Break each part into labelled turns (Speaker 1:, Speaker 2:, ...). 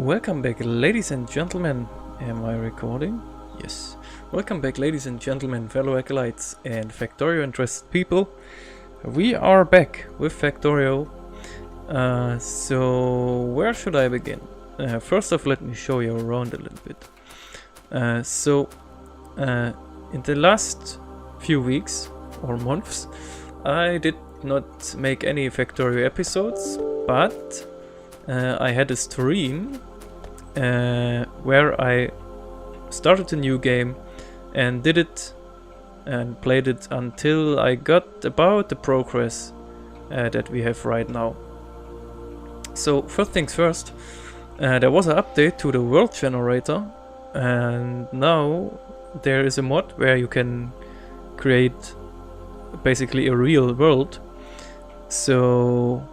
Speaker 1: Welcome back, ladies and gentlemen. Am I recording? Yes. Welcome back, ladies and gentlemen, fellow acolytes and Factorio interested people. We are back with Factorio. So where should I begin? First off, let me show you around a little bit. In the last few weeks or months, I did not make any Factorio episodes, but I had a stream where I started a new game and did it and played it until I got about the progress that we have right now. So first things first, there was an update to the world generator, and now there is a mod where you can create basically a real world. So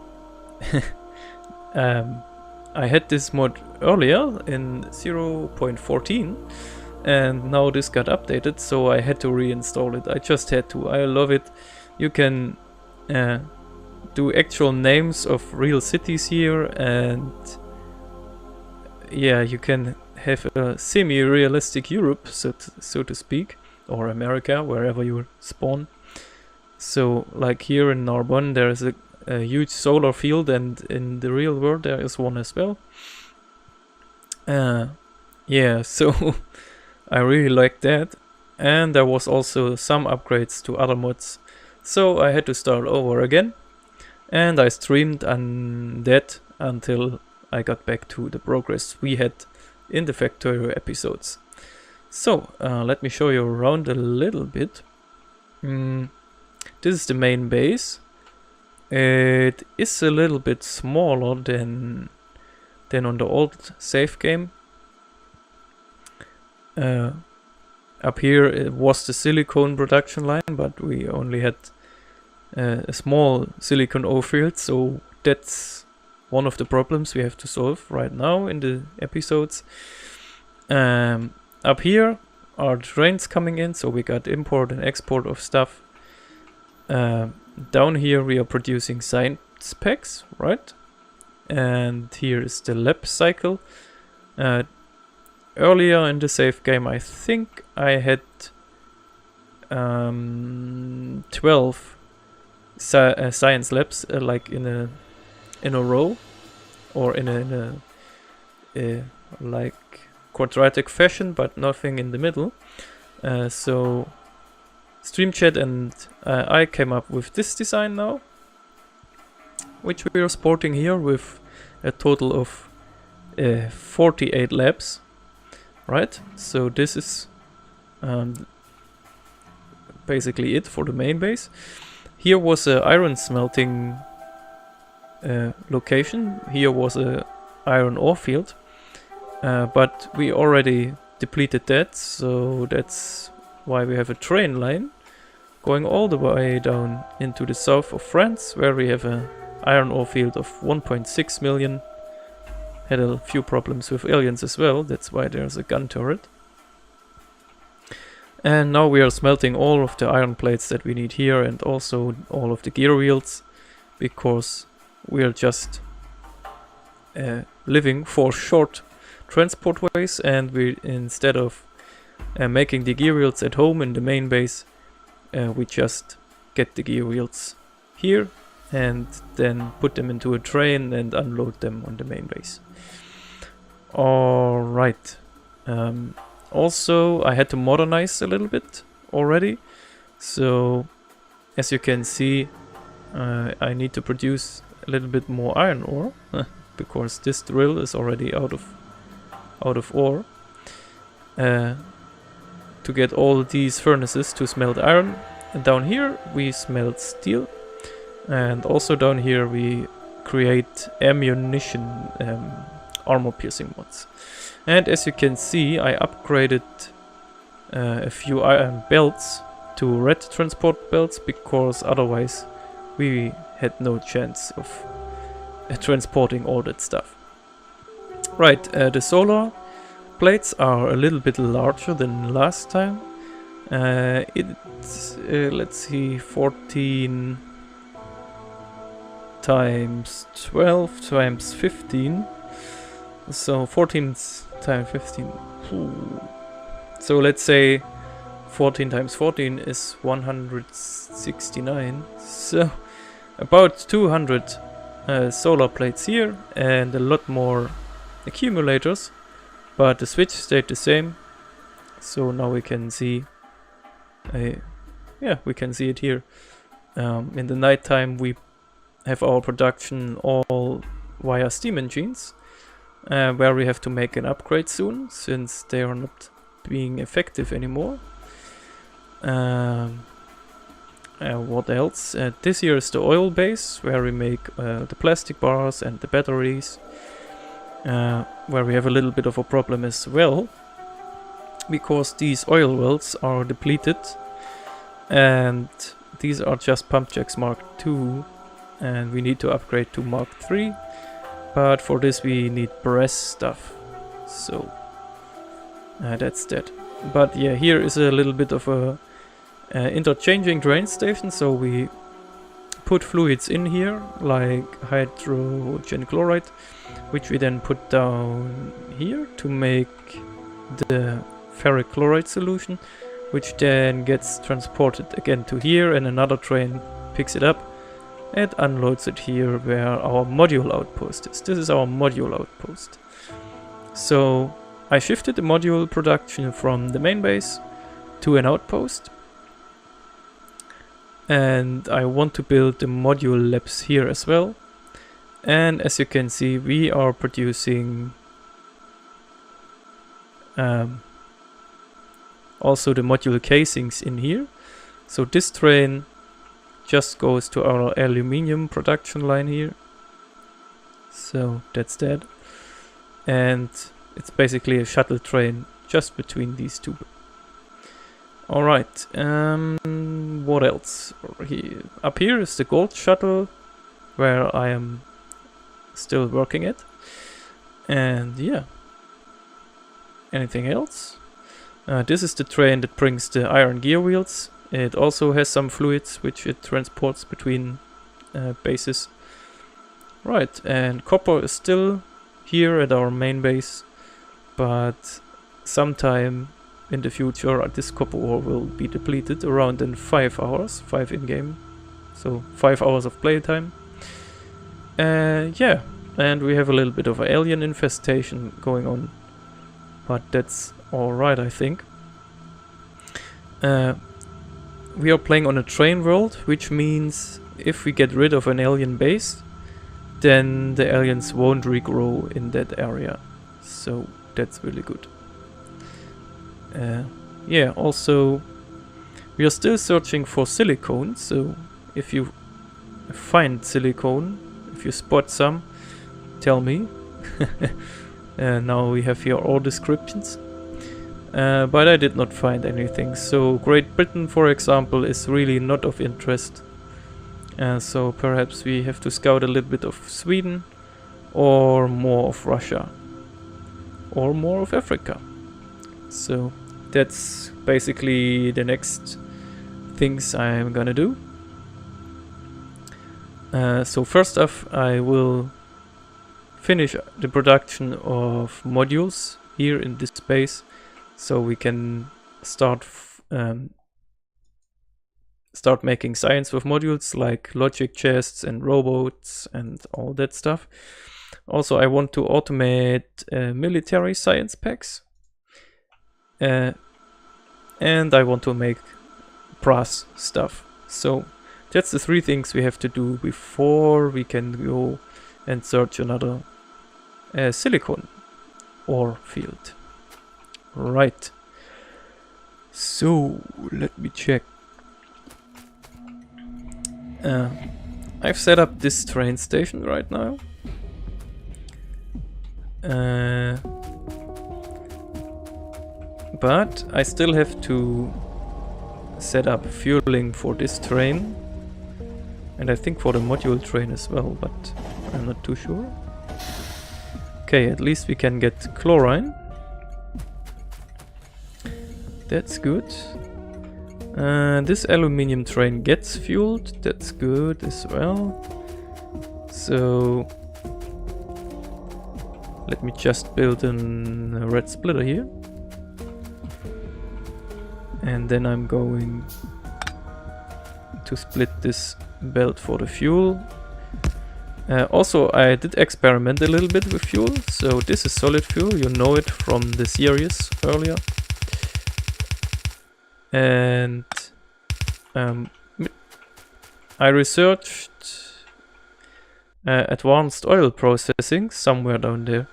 Speaker 1: I had this mod earlier in 0.14 and now this got updated, so I had to reinstall it. I just had to. I love it. You can do actual names of real cities here, and yeah, you can have a semi-realistic Europe, so to speak, or America, wherever you spawn. So like here in Narbonne there is a huge solar field, and in the real world there is one as well. Yeah, so I really like that. And there was also some upgrades to other mods, so I had to start over again, and I streamed on that until I got back to the progress we had in the Factorio episodes. So let me show you around a little bit. This is the main base. It is a little bit smaller than on the old save game. Up here it was the silicone production line, but we only had a small silicone ore field, so that's one of the problems we have to solve right now in the episodes. Up here are trains coming in, so we got import and export of stuff. Down here we are producing science packs, right? And here is the lab cycle. Earlier in the save game I think I had 12 science labs like in a row, or in a like quadratic fashion, but nothing in the middle. So Stream Chat and I came up with this design now, which we are sporting here with a total of 48 labs, right? So this is basically it for the main base. Here was a iron smelting location. Here was a iron ore field, but we already depleted that, so that's why we have a train line going all the way down into the south of France, where we have a iron ore field of 1.6 million. Had a few problems with aliens as well, that's why there's a gun turret. And now we are smelting all of the iron plates that we need here, and also all of the gear wheels, because we are just living for short transport ways, and we, instead of making the gear wheels at home in the main base, we just get the gear wheels here and then put them into a train and unload them on the main base. Alright. Also I had to modernize a little bit already, so as you can see I need to produce a little bit more iron ore because this drill is already out of ore. To get all these furnaces to smelt iron, and down here we smelt steel, and also down here we create ammunition armor piercing mods. And as you can see, I upgraded a few iron belts to red transport belts, because otherwise we had no chance of transporting all that stuff. Right, the solar plates are a little bit larger than last time. It's let's see, 14 times 12 times 15 So 14 times 15. Ooh. So let's say 14 times 14 is 169. So about 200 solar plates here and a lot more accumulators. But the switch stayed the same. So now we can see we can see it here. In the nighttime we have our production all via steam engines, where we have to make an upgrade soon since they are not being effective anymore. What else? This here is the oil base where we make the plastic bars and the batteries, where we have a little bit of a problem as well, because these oil wells are depleted and these are just pump jacks Mark II and we need to upgrade to Mark III, but for this we need brass stuff, so that's that. But yeah, here is a little bit of a interchanging drain station, so we put fluids in here like hydrogen chloride, which we then put down here to make the ferric chloride solution, which then gets transported again to here and another train picks it up and unloads it here where our module outpost is. This is our module outpost. So I shifted the module production from the main base to an outpost, and I want to build the module labs here as well. And as you can see, we are producing also the module casings in here. So this train just goes to our aluminium production line here. So that's that. And it's basically a shuttle train just between these two. Alright, what else? Up here is the gold shuttle, where I am still working it. And yeah. Anything else? This is the train that brings the iron gear wheels. It also has some fluids which it transports between bases. Right, and copper is still here at our main base, but sometime in the future this copper ore will be depleted around in 5 hours, 5 in-game, so 5 hours of playtime. Yeah, and we have a little bit of an alien infestation going on, but that's alright, I think. We are playing on a train world, which means if we get rid of an alien base, then the aliens won't regrow in that area. So that's really good. Yeah, also we are still searching for silicone, so if you find silicone, if you spot some, tell me. Now we have here all descriptions. But I did not find anything. So Great Britain, for example, is really not of interest. So perhaps we have to scout a little bit of Sweden, or more of Russia, or more of Africa. So that's basically the next things I'm gonna do. So first off, I will finish the production of modules here in this space, so we can start making science with modules like logic chests and robots and all that stuff. Also, I want to automate military science packs, and I want to make brass stuff. So that's the 3 things we have to do before we can go and search another silicon ore field. Right. So let me check. I've set up this train station right now. But I still have to set up fueling for this train, and I think for the module train as well, but I'm not too sure. Okay, at least we can get chlorine. That's good. This aluminium train gets fueled. That's good as well. So Let me just build a red splitter here. And then I'm going to split this belt for the fuel. Also, I did experiment a little bit with fuel. So this is solid fuel, you know it from the series earlier. And I researched advanced oil processing somewhere down there.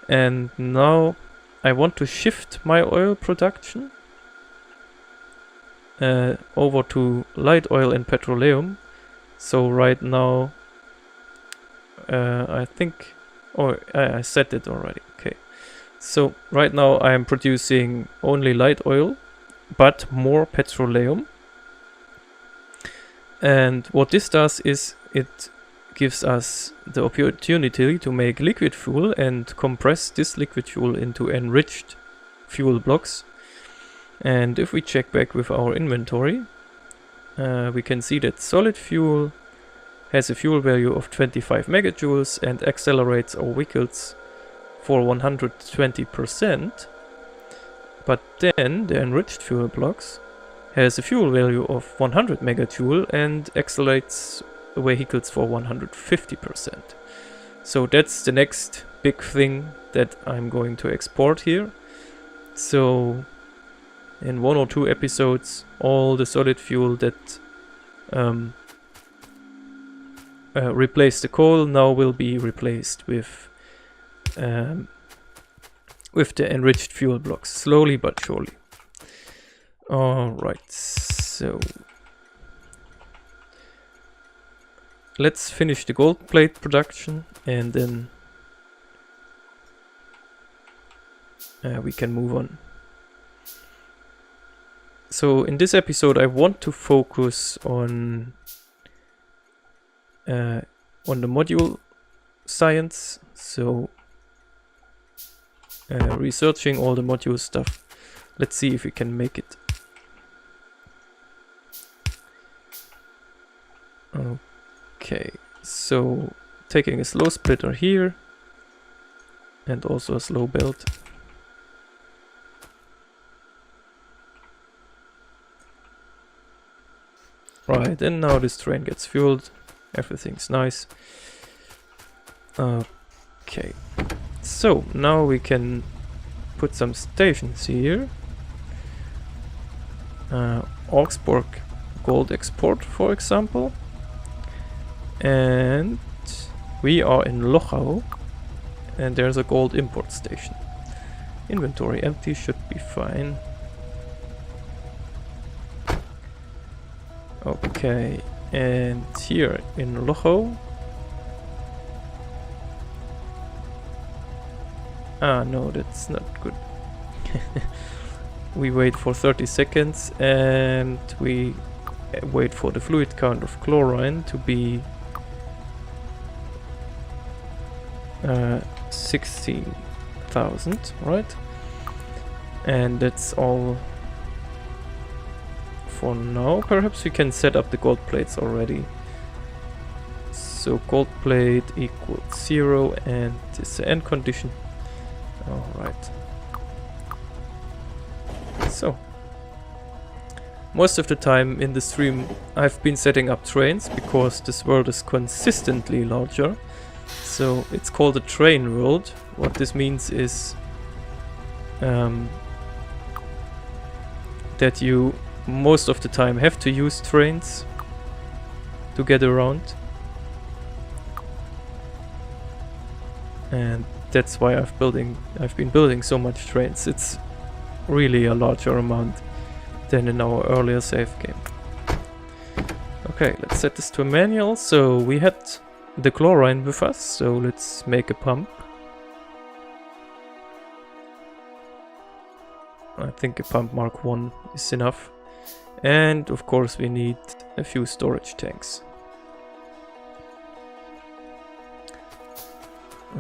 Speaker 1: And now I want to shift my oil production over to light oil and petroleum. So right now I think, oh, I said it already. Okay, so right now I am producing only light oil but more petroleum, and what this does is it gives us the opportunity to make liquid fuel and compress this liquid fuel into enriched fuel blocks. And if we check back with our inventory, we can see that solid fuel has a fuel value of 25 megajoules and accelerates our vehicles for 120%. But then the enriched fuel blocks has a fuel value of 100 megajoule and accelerates vehicles for 150%. So that's the next big thing that I'm going to export here. So in 1 or 2 episodes, all the solid fuel that replaced the coal now will be replaced with the enriched fuel blocks, slowly but surely. Alright, so let's finish the gold plate production and then we can move on. So in this episode I want to focus on the module science, so researching all the module stuff. Let's see if we can make it. Okay, so taking a slow splitter here and also a slow belt. Right, and now this train gets fueled. Everything's nice. Okay, so now we can put some stations here. Augsburg gold export, for example. And we are in Lochau, and there's a gold import station. Inventory empty, should be fine. Okay, and here in Lochau. Ah, no, that's not good. We wait for 30 seconds and we wait for the fluid count of chlorine to be 16,000, right? And that's all for now. Perhaps we can set up the gold plates already. So gold plate equals 0 and this is the end condition. Alright. So most of the time in the stream I've been setting up trains because this world is consistently larger. So it's called a train world. What this means is that you most of the time have to use trains to get around. And that's why I've been building so much trains. It's really a larger amount than in our earlier save game. Okay, let's set this to a manual. So we had the chlorine with us, so let's make a pump. I think a pump Mark 1 is enough. And of course we need a few storage tanks.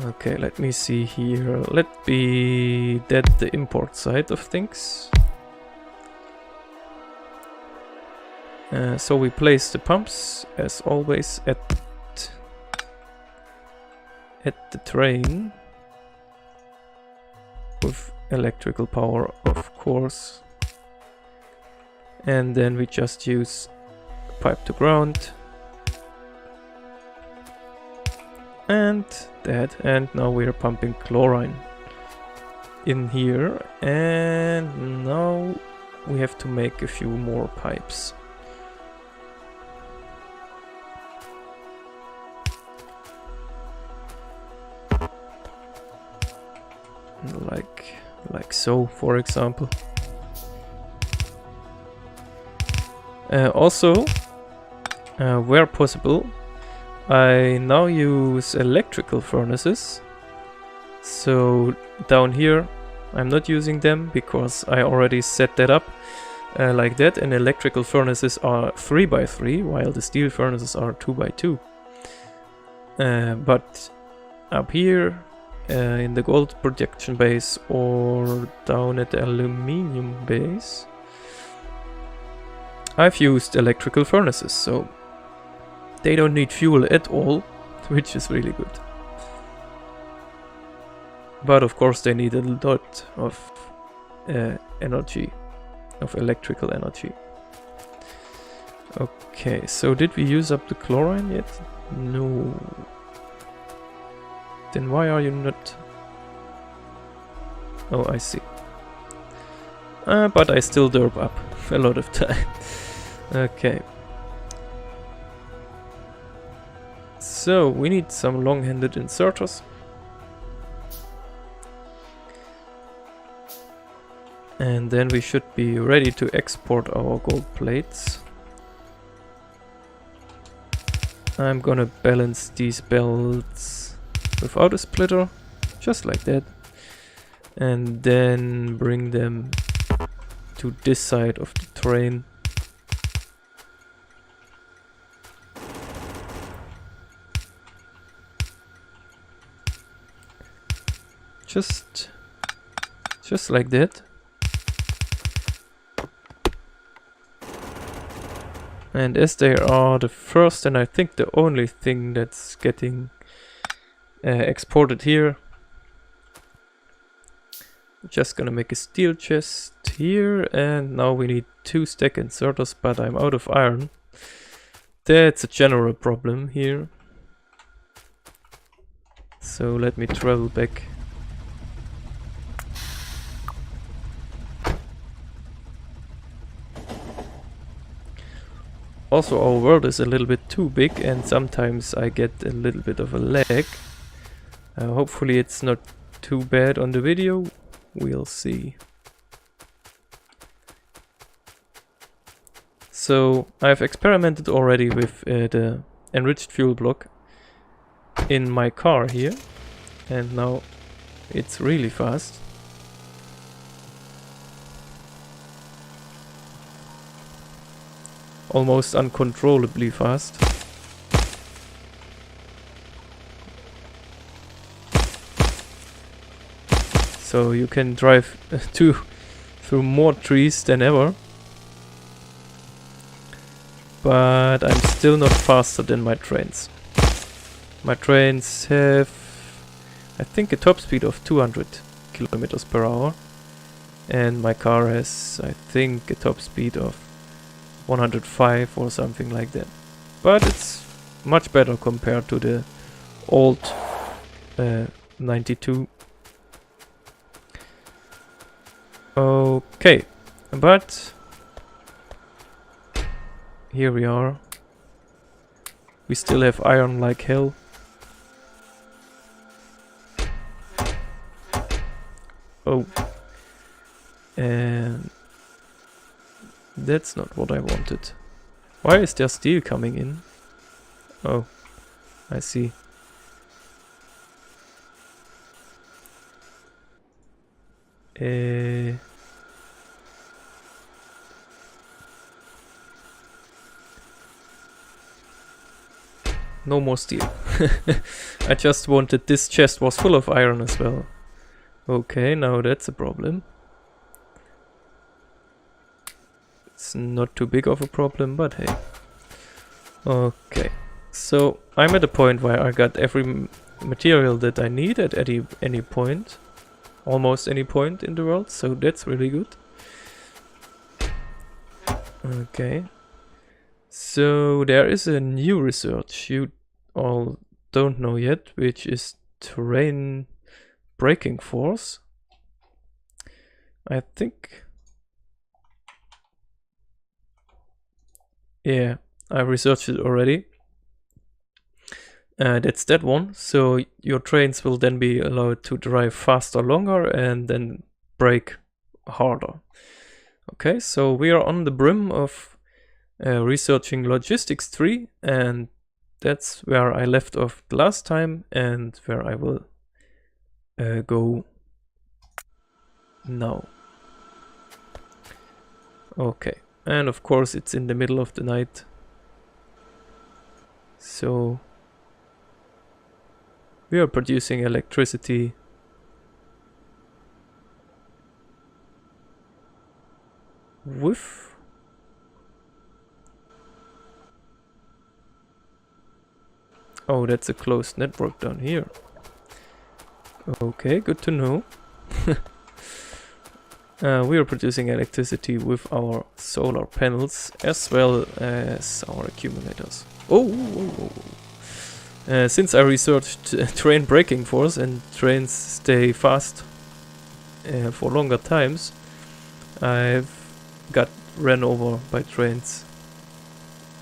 Speaker 1: Okay, let me see here. Let be that the import side of things. So we place the pumps as always at the train. with electrical power, of course. And then we just use pipe to ground. And that, and now we're pumping chlorine in here, and now we have to make a few more pipes. Like so, for example. Also, where possible, I now use electrical furnaces. So down here I'm not using them because I already set that up like that, and electrical furnaces are 3x3 while the steel furnaces are 2x2. But up here in the gold projection base or down at the aluminium base, I've used electrical furnaces, so they don't need fuel at all, which is really good. But of course they need a lot of energy, of electrical energy. Okay, so did we use up the chlorine yet? No. Then why are you not... Oh, I see. But I still derp up a lot of time. Okay. So, we need some long-handed inserters. And then we should be ready to export our gold plates. I'm gonna balance these belts without a splitter, just like that. And then bring them to this side of the train. Just like that. And as they are the first and I think the only thing that's getting exported here, I'm just gonna make a steel chest here, and now we need 2 stack inserters, but I'm out of iron. That's a general problem here. So let me travel back. Also, our world is a little bit too big and sometimes I get a little bit of a lag. Hopefully it's not too bad on the video. We'll see. So I've experimented already with the enriched fuel block in my car here, and now it's really fast. Almost uncontrollably fast. So you can drive through more trees than ever. But I'm still not faster than my trains. My trains have, I think, a top speed of 200 kilometers per hour. And my car has, I think, a top speed of 105 or something like that. But it's much better compared to the old 92. Okay, but here we are. We still have iron like hell. Oh, and that's not what I wanted. Why is there steel coming in? Oh, I see. No more steel. I just wanted, this chest was full of iron as well. Okay, now that's a problem. It's not too big of a problem, but hey. Okay, so I'm at a point where I got every material that I need at any point. almost any point in the world, so that's really good. Okay. So there is a new research you all don't know yet, which is terrain braking force. I think... Yeah, I researched it already. That's that one. So your trains will then be allowed to drive faster, longer, and then brake harder. Okay, so we are on the brim of researching logistics 3, and that's where I left off last time and where I will go now. Okay, and of course it's in the middle of the night, so we are producing electricity with... Oh, that's a closed network down here. Okay, good to know. We are producing electricity with our solar panels as well as our accumulators. Since I researched train braking force and trains stay fast for longer times, I've got ran over by trains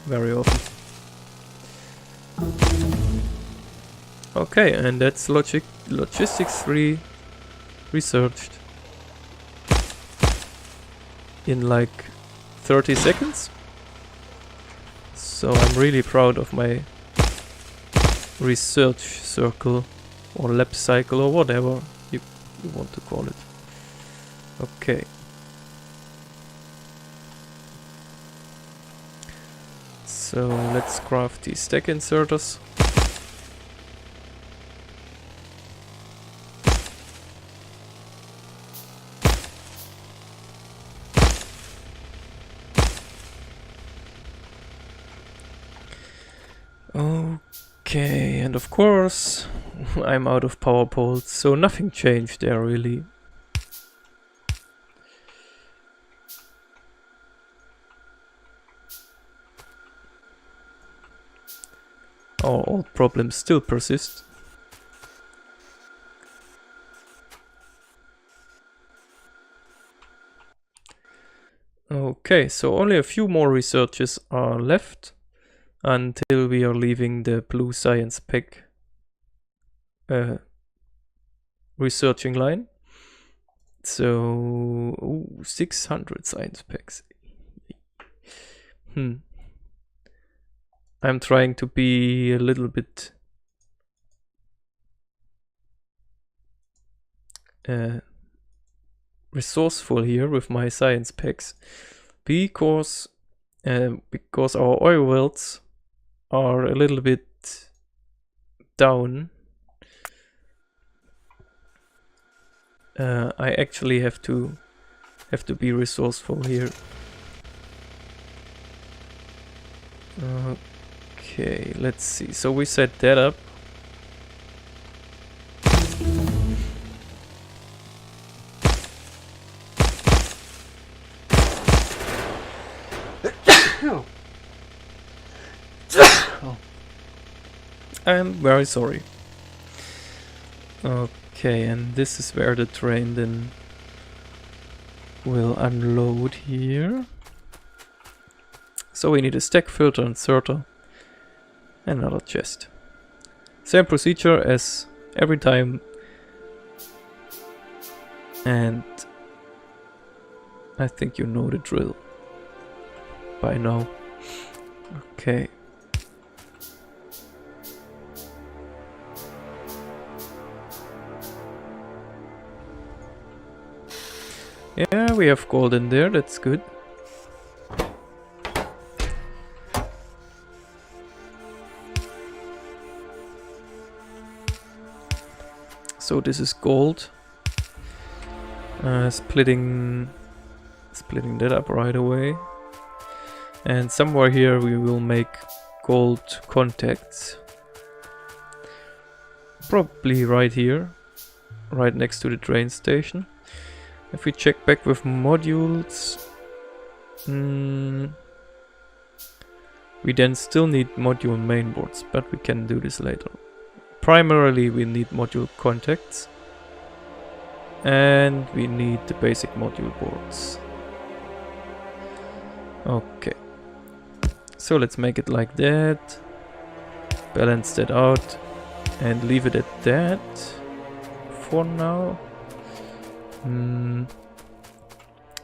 Speaker 1: very often. Okay, and that's logistics 3 researched in like 30 seconds. So I'm really proud of my research circle or lab cycle or whatever you want to call it. Okay. So let's craft these stack inserters. Okay, and of course I'm out of power poles, so nothing changed there really. Our old problems still persist. Okay, so only a few more researches are left until we are leaving the blue science pack researching line. So 600 science packs. I'm trying to be a little bit resourceful here with my science packs, because our oil wells are a little bit down. I actually have to be resourceful here. Okay, let's see. So we set that up. I'm very sorry. Okay, and this is where the train then will unload here. So we need a stack, filter, inserter, and another chest. Same procedure as every time. And I think you know the drill by now. Okay. Yeah, we have gold in there, that's good. So this is gold. Splitting that up right away. And somewhere here we will make gold contacts. Probably right here. right next to the train station. If we check back with modules, we then still need module mainboards, but we can do this later. Primarily we need module contacts, and we need the basic module boards. Okay, so let's make it like that, balance that out, and leave it at that for now.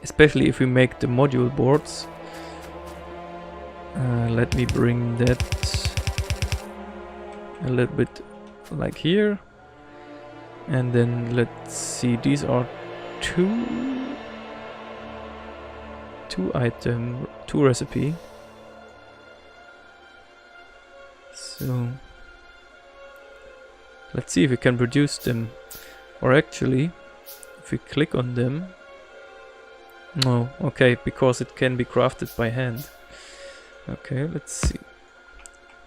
Speaker 1: Especially if we make the module boards. Let me bring that a little bit like here, and then let's see, these are two recipe. So let's see if we can produce them, or actually if we click on them, no, okay, because it can be crafted by hand. Okay, let's see.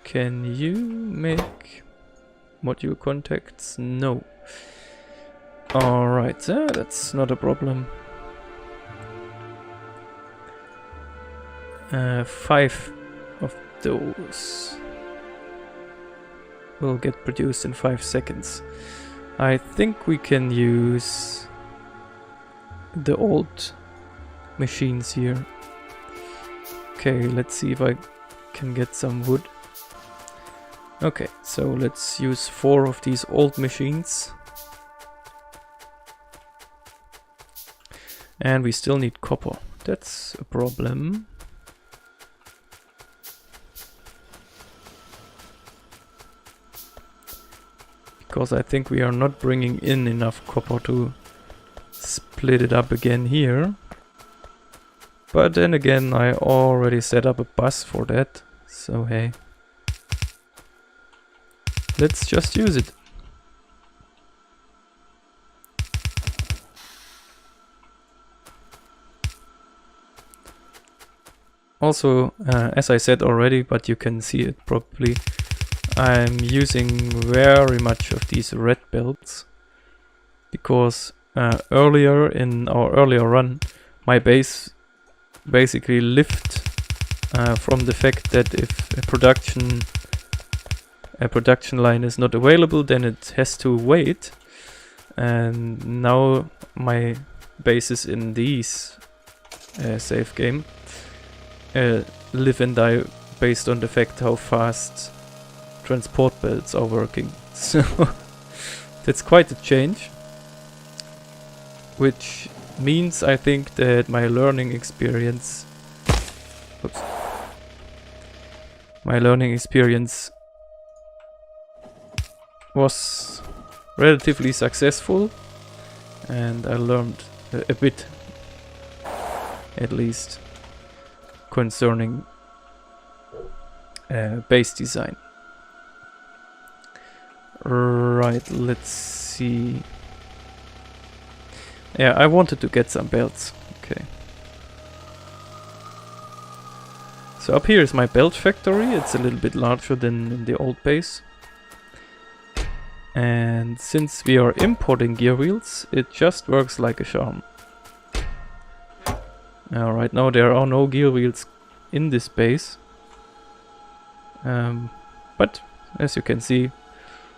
Speaker 1: Can you make module contacts? No. Alright, that's not a problem. 5 of those will get produced in 5 seconds. I think we can use the old machines here. Okay, let's see if I can get some wood. Okay, so let's use 4 of these old machines. And we still need copper. That's a problem. Because I think we are not bringing in enough copper to split it up again here. But then again, I already set up a bus for that, so hey. Let's just use it. Also, as I said already, but you can see it probably, I'm using very much of these red belts. Because earlier in our earlier run, my base basically lived from the fact that if a production line is not available, then it has to wait. And now my bases in these save game live and die based on the fact how fast transport belts are working. So that's quite a change, which means I think that my learning experience was relatively successful, and I learned a bit, at least, concerning base design. Right, let's see. Yeah, I wanted to get some belts. Okay. So up here is my belt factory. It's a little bit larger than in the old base. And since we are importing gear wheels, it just works like a charm. Right now there are no gear wheels in this base. But as you can see,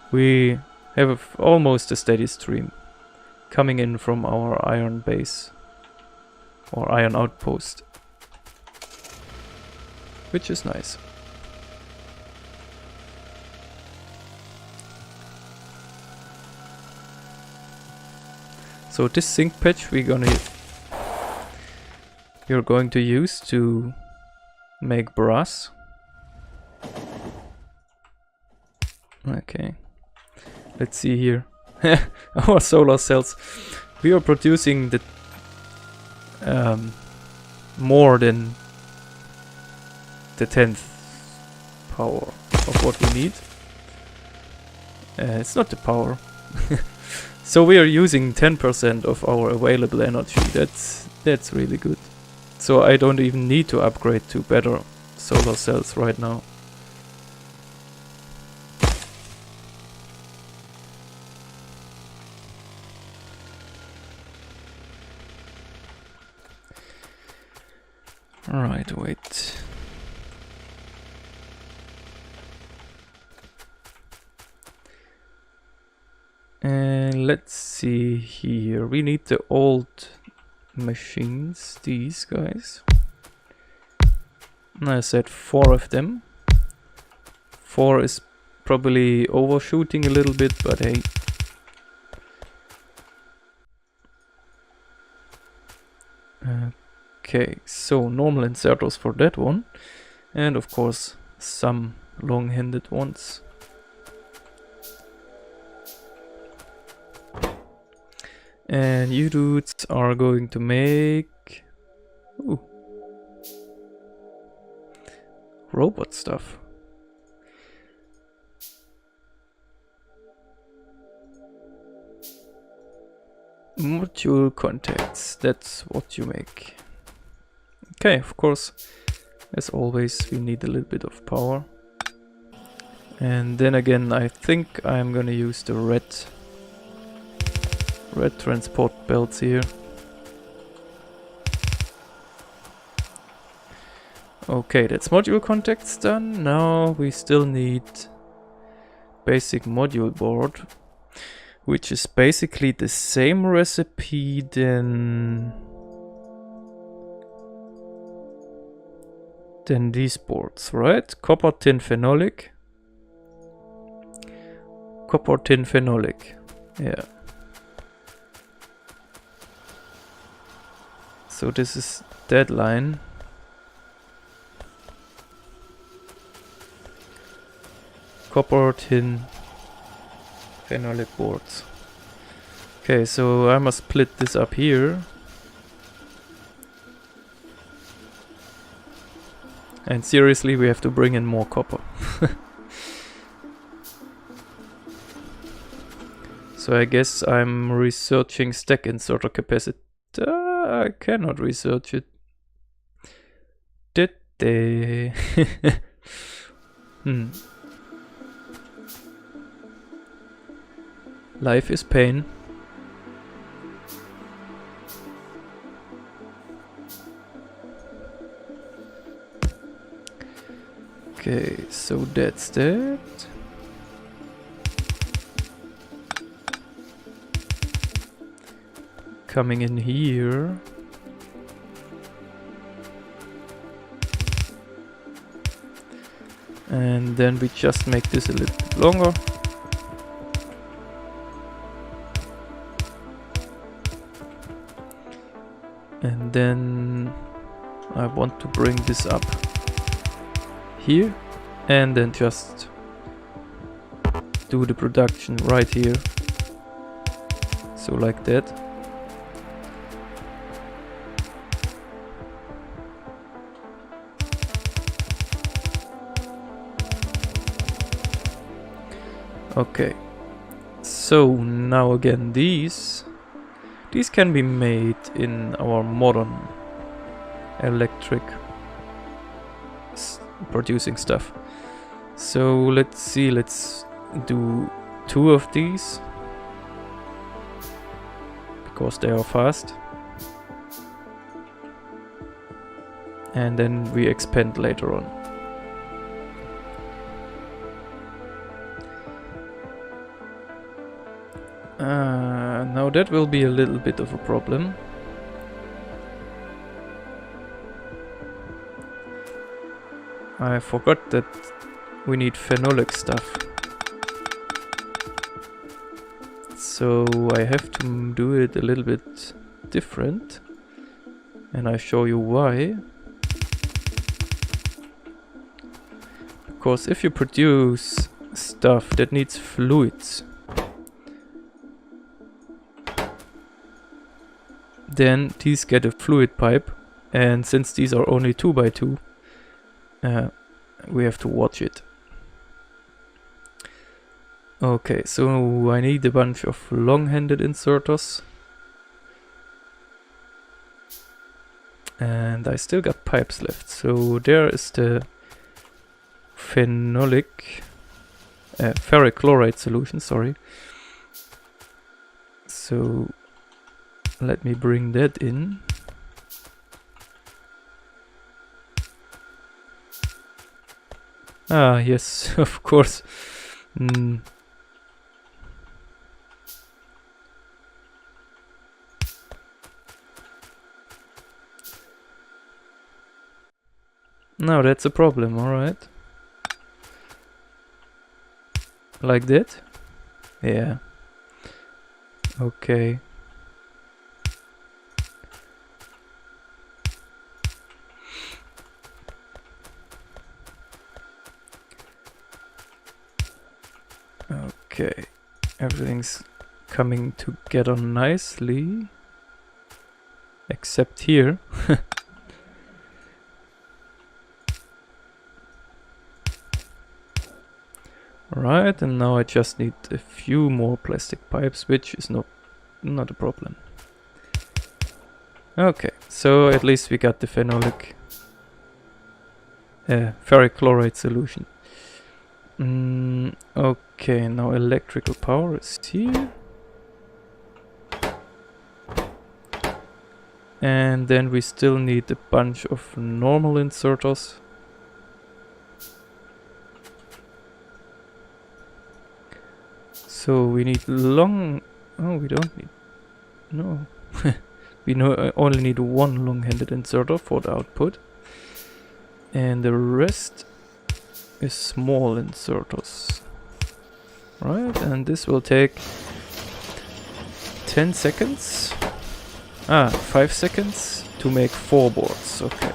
Speaker 1: we have almost a steady stream coming in from our iron base or iron outpost, which is nice. So this zinc patch we're going to use to make brass. Okay, let's see here. Our solar cells. We are producing the more than the 10th power of what we need. It's not the power. So we are using 10% of our available energy. That's really good. So I don't even need to upgrade to better solar cells right now. Alright, wait. And let's see here. We need the old machines, these guys. I said 4 of them. 4 is probably overshooting a little bit, but hey. Okay, so normal inserters for that one. And of course some long-handed ones. And you dudes are going to make robot stuff. Module contacts, that's what you make. Okay, of course, as always, we need a little bit of power. And then again, I think I'm gonna use the red transport belts here. Okay, that's module contacts done. Now we still need basic module board, which is basically the same recipe than these boards, right? Copper tin phenolic. Copper tin phenolic. Yeah. So this is that line. Copper tin phenolic boards. Okay, so I must split this up here. And seriously, we have to bring in more copper. So I guess I'm researching stack inserter capacity. I cannot research it. Did they? Life is pain. Okay, so that's that. Coming in here. And then we just make this a little bit longer. And then I want to bring this up here and then just do the production right here. So like that. Okay. So now again these can be made in our modern electric producing stuff. So let's see, let's do 2 of these because they are fast, and then we expand later on. Now that will be a little bit of a problem. I forgot that we need phenolic stuff. So I have to do it a little bit different. And I show you why. Because if you produce stuff that needs fluids, then these get a fluid pipe, and since these are only 2x2, we have to watch it. Okay, so I need a bunch of long-handed inserters. And I still got pipes left, so there is the phenolic, ferric chloride solution, sorry. So let me bring that in. Ah, yes, of course. Mm. No, that's a problem, alright. Like that? Yeah. Okay. Okay. Everything's coming together nicely. Except here. Right, and now I just need a few more plastic pipes, which is not a problem. Okay, so at least we got the phenolic ferric chloride solution. Okay, now electrical power is here. And then we still need a bunch of normal inserters. So we need long... Oh, we don't need... No. We only need one long-handed inserter for the output. And the rest is small inserters. Right, and this will take 10 seconds. 5 seconds to make 4 boards. Okay.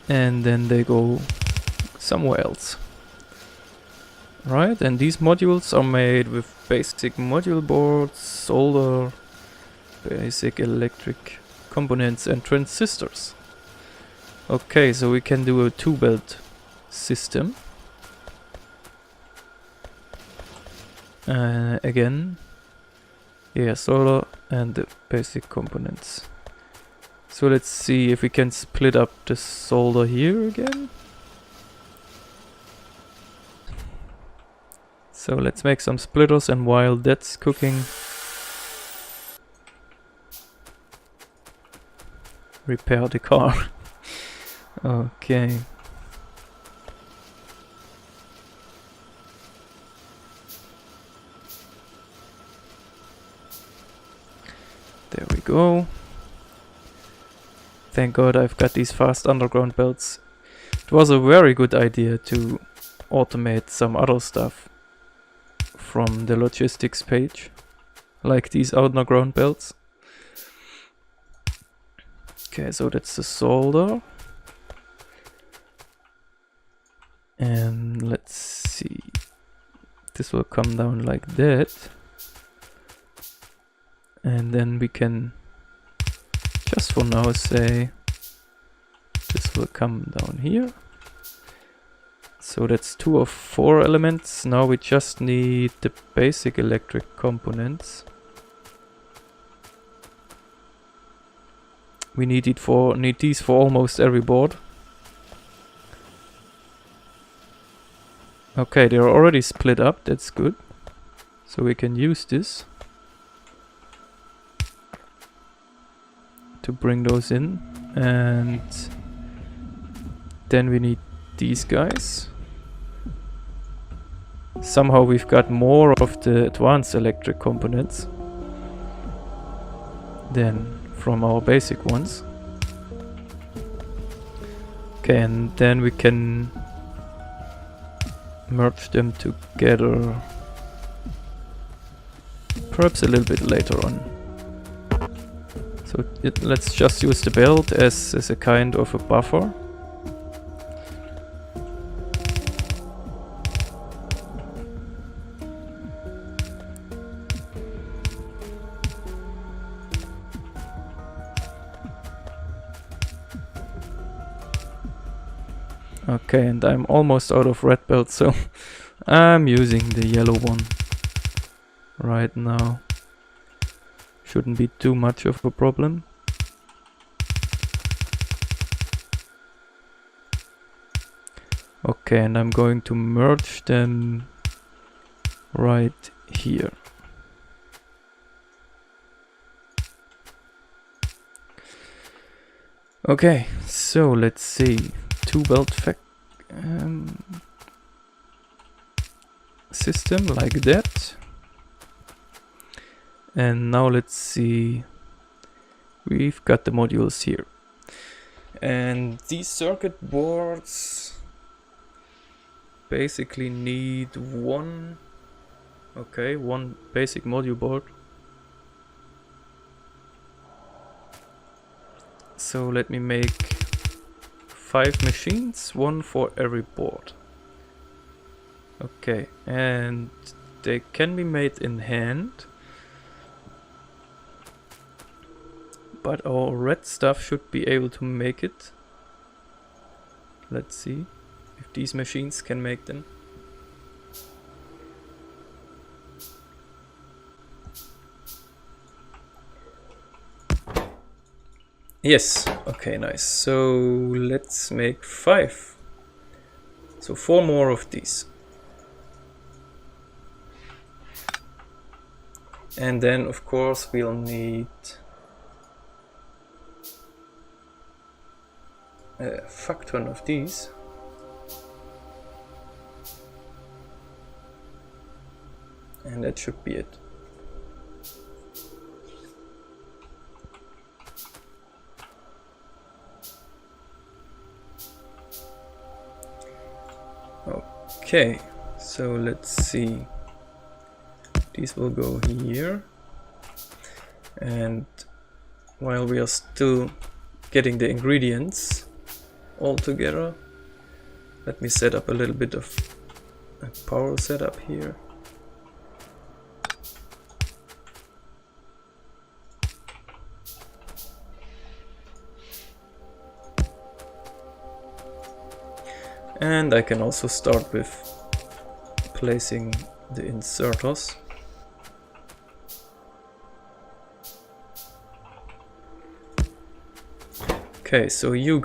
Speaker 1: And then they go somewhere else. Right, and these modules are made with basic module boards, solder, basic electric components and transistors. Okay, so we can do a 2-belt system. Again, yeah, solder and the basic components. So let's see if we can split up the solder here again. So let's make some splitters, and while that's cooking, repair the car. Okay. There we go. Thank God I've got these fast underground belts. It was a very good idea to automate some other stuff from the logistics page, like these underground belts. Okay, so that's the solder. And let's see. This will come down like that. And then we can just for now say this will come down here. So that's 2 of 4 elements. Now we just need the basic electric components. We need these for almost every board. Okay, they're already split up, that's good. So we can use this to bring those in. And then we need these guys. Somehow we've got more of the advanced electric components than from our basic ones. Okay, and then we can merge them together perhaps a little bit later on. So let's just use the belt as a kind of a buffer. Okay, and I'm almost out of red belt, so I'm using the yellow one right now. Shouldn't be too much of a problem. Okay, and I'm going to merge them right here. Okay, so let's see. 2 belt system like that. And now let's see. We've got the modules here. And these circuit boards basically need one basic module board. So let me make 5 machines, 1 for every board. Okay, and they can be made in hand. But our red stuff should be able to make it. Let's see if these machines can make them. Yes, okay, nice. So let's make 5. So 4 more of these. And then of course we'll need a fuck ton of these. And that should be it. Okay, so let's see. These will go here. And while we are still getting the ingredients all together, let me set up a little bit of a power setup here. And I can also start with placing the inserters. Okay, so you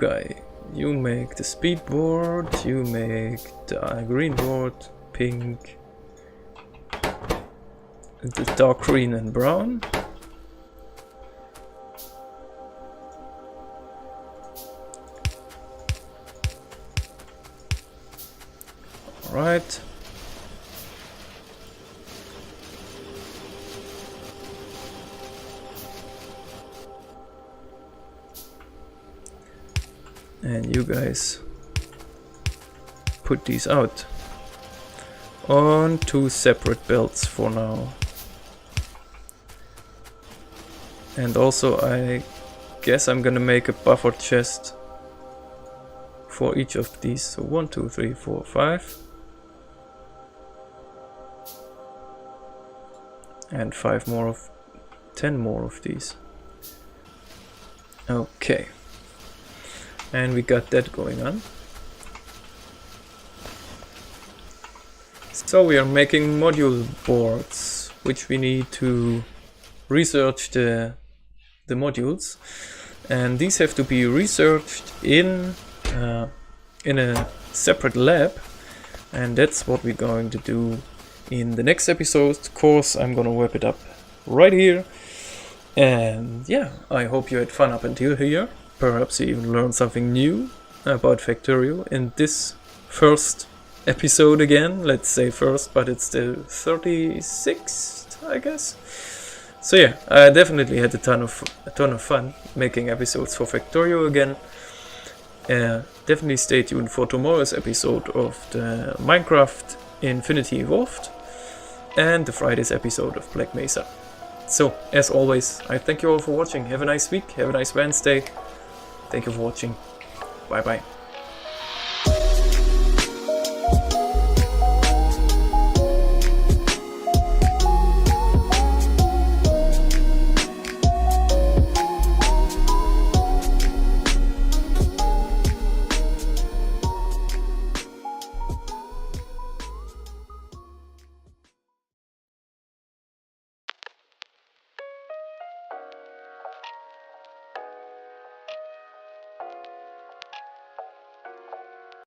Speaker 1: make the speed board, you make the green board, pink, the dark green and brown. Alright. And you guys put these out on 2 separate belts for now. And also I guess I'm gonna make a buffer chest for each of these. So 1, 2, 3, 4, 5. And 10 more of these. Okay. And we got that going on. So we are making module boards, which we need to research the modules. And these have to be researched in a separate lab. And that's what we're going to do in the next episode. Of course, I'm gonna wrap it up right here. And yeah, I hope you had fun up until here. Perhaps you even learned something new about Factorio in this first episode again. Let's say first, but it's the 36th, I guess. So yeah, I definitely had a ton of fun making episodes for Factorio again. Definitely stay tuned for tomorrow's episode of the Minecraft Infinity Evolved and the Friday's episode of Black Mesa. So, as always, I thank you all for watching. Have a nice week, have a nice Wednesday. Thank you for watching. Bye bye.